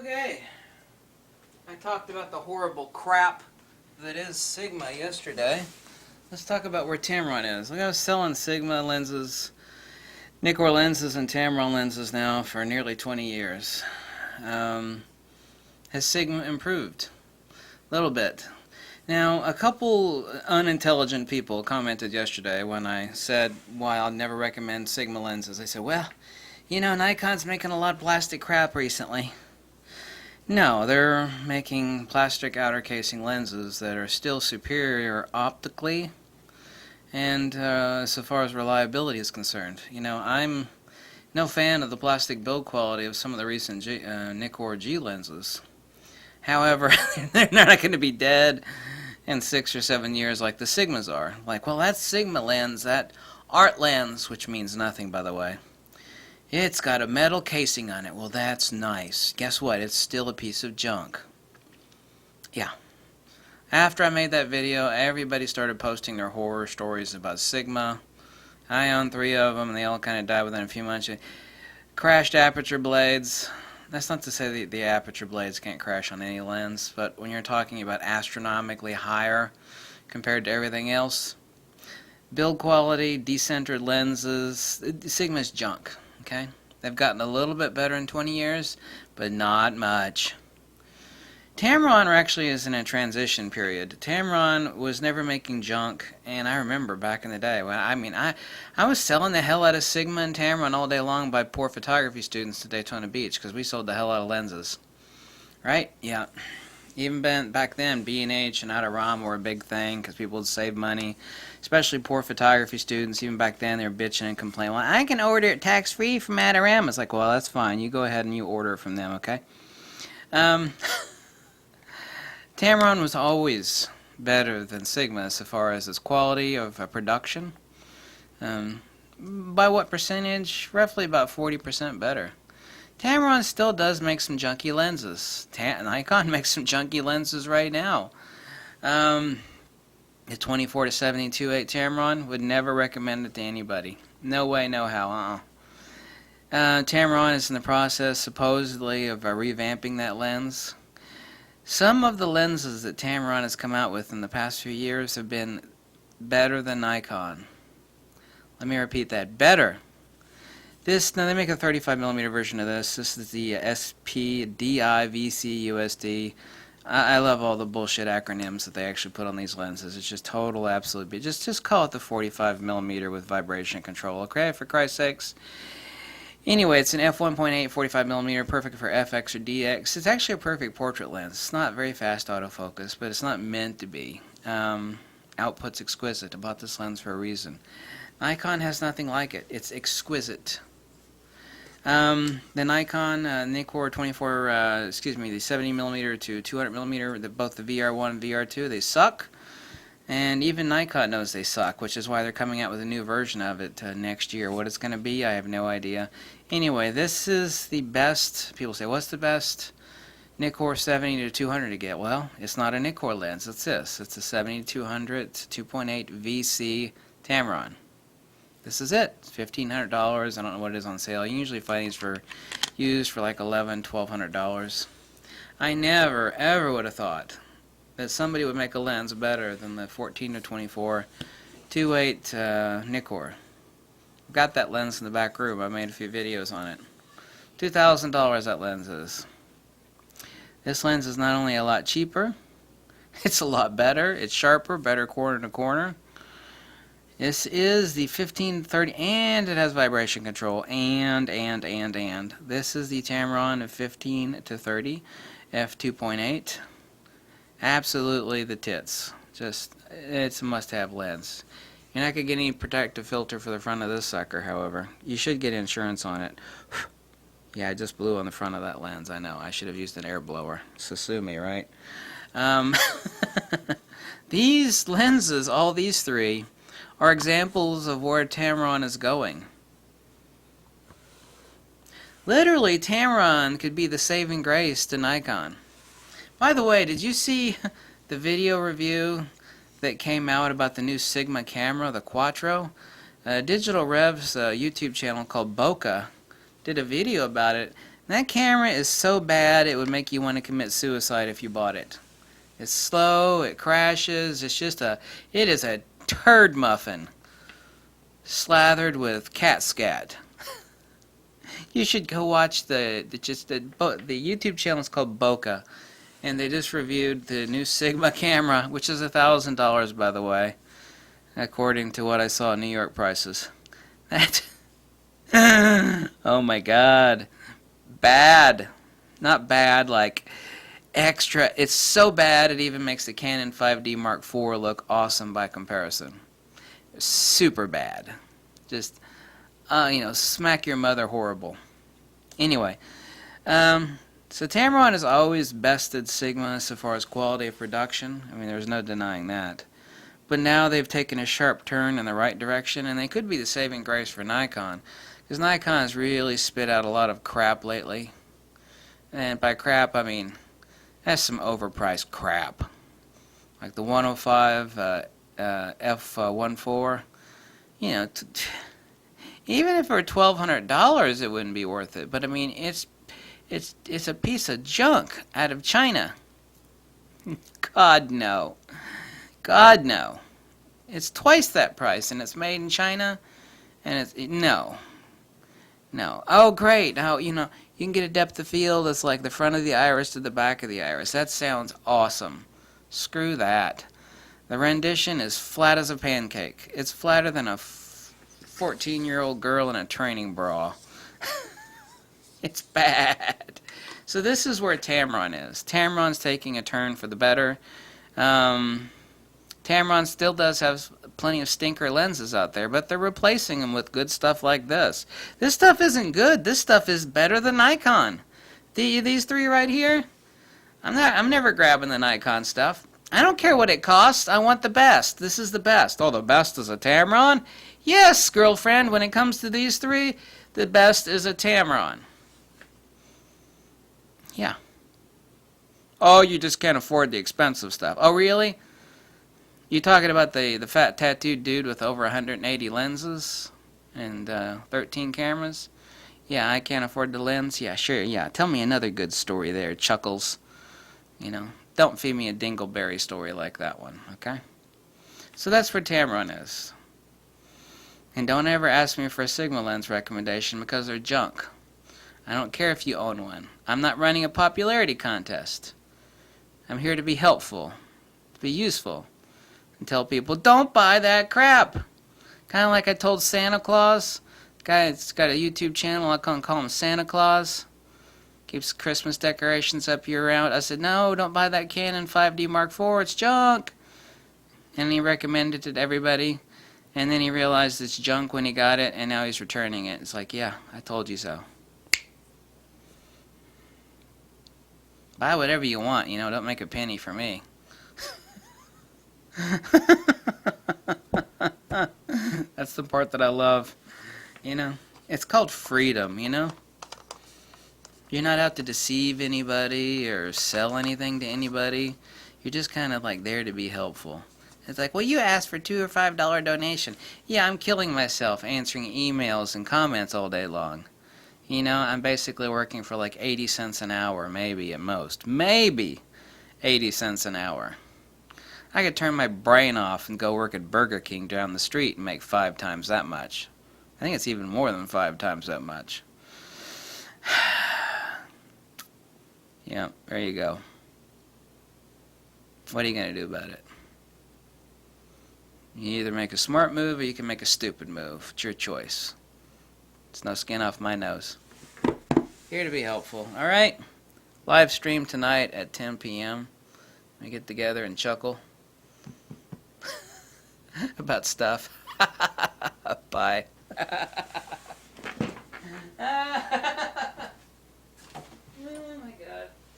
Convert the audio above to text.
Okay, I talked about the horrible crap that is Sigma yesterday. Let's talk about where Tamron is. Like, I was selling Sigma lenses, Nikon lenses and Tamron lenses now for nearly 20 years. Has Sigma improved? A little bit. Now, a couple unintelligent people commented yesterday when I said why I'll never recommend Sigma lenses. They said, well, you know, Nikon's making a lot of plastic crap recently. No, they're making plastic outer casing lenses that are still superior optically and so far as reliability is concerned. You know, I'm no fan of the plastic build quality of some of the recent Nikon G lenses. However, they're not going to be dead in 6 or 7 years like the Sigmas are. Like, well, that Sigma lens, that art lens, which means nothing, by the way, it's got a metal casing on it. Well, that's nice. Guess what? It's still a piece of junk. Yeah. After I made that video, everybody started posting their horror stories about Sigma. I own 3 of them, and they all kind of died within a few months. Crashed aperture blades. That's not to say the aperture blades can't crash on any lens, but when you're talking about astronomically higher compared to everything else, build quality, decentered lenses, Sigma's junk. Okay? They've gotten a little bit better in 20 years, but not much. Tamron actually is in a transition period. Tamron was never making junk, and I remember back in the day, when I was selling the hell out of Sigma and Tamron all day long by poor photography students at Daytona Beach, because we sold the hell out of lenses. Right? Yeah. Even back then, B&H and Adorama were a big thing, because people would save money, especially poor photography students. Even back then, they were bitching and complaining, well, I can order it tax-free from Adorama. It's like, well, that's fine. You go ahead and you order it from them, okay? Tamron was always better than Sigma so far as its quality of production. By what percentage? Roughly about 40% better. Tamron still does make some junky lenses. Nikon makes some junky lenses right now. The 24 to 72/8 Tamron, would never recommend it to anybody. No way, no how. Tamron is in the process, supposedly, of revamping that lens. Some of the lenses that Tamron has come out with in the past few years have been better than Nikon. Let me repeat that. Better. Now they make a 35mm version of this. This is the SPDIVC-USD. I love all the bullshit acronyms that they actually put on these lenses. It's just total, absolute. Just call it the 45mm with vibration control, okay? For Christ's sakes. Anyway, it's an f1.8 45mm, perfect for FX or DX. It's actually a perfect portrait lens. It's not very fast autofocus, but it's not meant to be. Output's exquisite. I bought this lens for a reason. Nikon has nothing like it. It's exquisite. The Nikon Nikkor 24, the 70mm to 200mm, both the VR1 and VR2, they suck. And even Nikon knows they suck, which is why they're coming out with a new version of it next year. What it's going to be, I have no idea. Anyway, this is the best. People say, what's the best Nikkor 70 to 200 to get? Well, it's not a Nikkor lens. It's this. It's a 70 to 200 2.8 VC Tamron. This is it. It's $1,500. I don't know what it is on sale. You usually find these used for like $1,100, $1,200. I never, ever would have thought that somebody would make a lens better than the 14 to 24 2.8 Nikkor. I've got that lens in the back room. I made a few videos on it. $2,000 that lens is. This lens is not only a lot cheaper, it's a lot better. It's sharper, better corner to corner. This is the 15-30, and it has vibration control, and. This is the Tamron of 15 to 30 f2.8. Absolutely the tits. Just, it's a must-have lens. You're not going to get any protective filter for the front of this sucker, however. You should get insurance on it. Yeah, I just blew on the front of that lens, I know. I should have used an air blower. So sue me, right? These lenses, all these 3, are examples of where Tamron is going. Literally, Tamron could be the saving grace to Nikon. By the way, did you see the video review that came out about the new Sigma camera, the Quattro? Digital Rev's YouTube channel called Bokeh did a video about it. That camera is so bad it would make you want to commit suicide if you bought it. It's slow, it crashes, it is a turd muffin slathered with cat scat. You should go watch the YouTube channel is called Bokeh, and they just reviewed the new Sigma camera, which is $1,000 by the way, according to what I saw in New York prices. That oh my God, bad, not bad like extra. It's so bad it even makes the Canon 5D Mark IV look awesome by comparison. Super bad, just smack your mother horrible. Anyway, so Tamron has always bested Sigma so far as quality of production. I mean, there's no denying that. But now they've taken a sharp turn in the right direction, and they could be the saving grace for Nikon, because Nikon has really spit out a lot of crap lately. And by crap, I mean that's some overpriced crap, like the 105 f1.4. You know, even if it were $1,200, it wouldn't be worth it. But I mean, it's a piece of junk out of China. God no, God no. It's twice that price, and it's made in China, and no. Oh great, now you can get a depth of field that's like the front of the iris to the back of the iris. That sounds awesome. Screw that. The rendition is flat as a pancake. It's flatter than a 14-year-old girl in a training bra. It's bad. So this is where Tamron is. Tamron's taking a turn for the better. Tamron still does have plenty of stinker lenses out there, but they're replacing them with good stuff like this. This stuff isn't good. This stuff is better than Nikon. These three right here, I'm never grabbing the Nikon stuff. I don't care what it costs. I want the best. This is the best. Oh, the best is a Tamron? Yes, girlfriend, when it comes to these three, the best is a Tamron. Yeah. Oh, you just can't afford the expensive stuff. Oh, really? You talking about the fat tattooed dude with over 180 lenses and 13 cameras? Yeah, I can't afford the lens? Yeah, sure, yeah. Tell me another good story there, Chuckles. Don't feed me a dingleberry story like that one, okay? So that's where Tamron is. And don't ever ask me for a Sigma lens recommendation because they're junk. I don't care if you own one. I'm not running a popularity contest. I'm here to be helpful, to be useful, and tell people, don't buy that crap. Kind of like I told Santa Claus. The guy that's got a YouTube channel, I call him Santa Claus. Keeps Christmas decorations up year-round. I said, no, don't buy that Canon 5D Mark IV. It's junk. And he recommended it to everybody. And then he realized it's junk when he got it, and now he's returning it. It's like, yeah, I told you so. Buy whatever you want, don't make a penny for me. That's the part that I love. It's called freedom, You're not out to deceive anybody or sell anything to anybody. You're just kind of like there to be helpful. It's like, well, you asked for $2 or $5 donation. Yeah, I'm killing myself answering emails and comments all day long. I'm basically working for like 80 cents an hour, maybe at most. Maybe 80 cents an hour. I could turn my brain off and go work at Burger King down the street and make 5 times that much. I think it's even more than 5 times that much. Yeah, there you go. What are you going to do about it? You either make a smart move or you can make a stupid move. It's your choice. It's no skin off my nose. Here to be helpful, alright? Live stream tonight at 10 p.m. We get together and chuckle about stuff. Bye.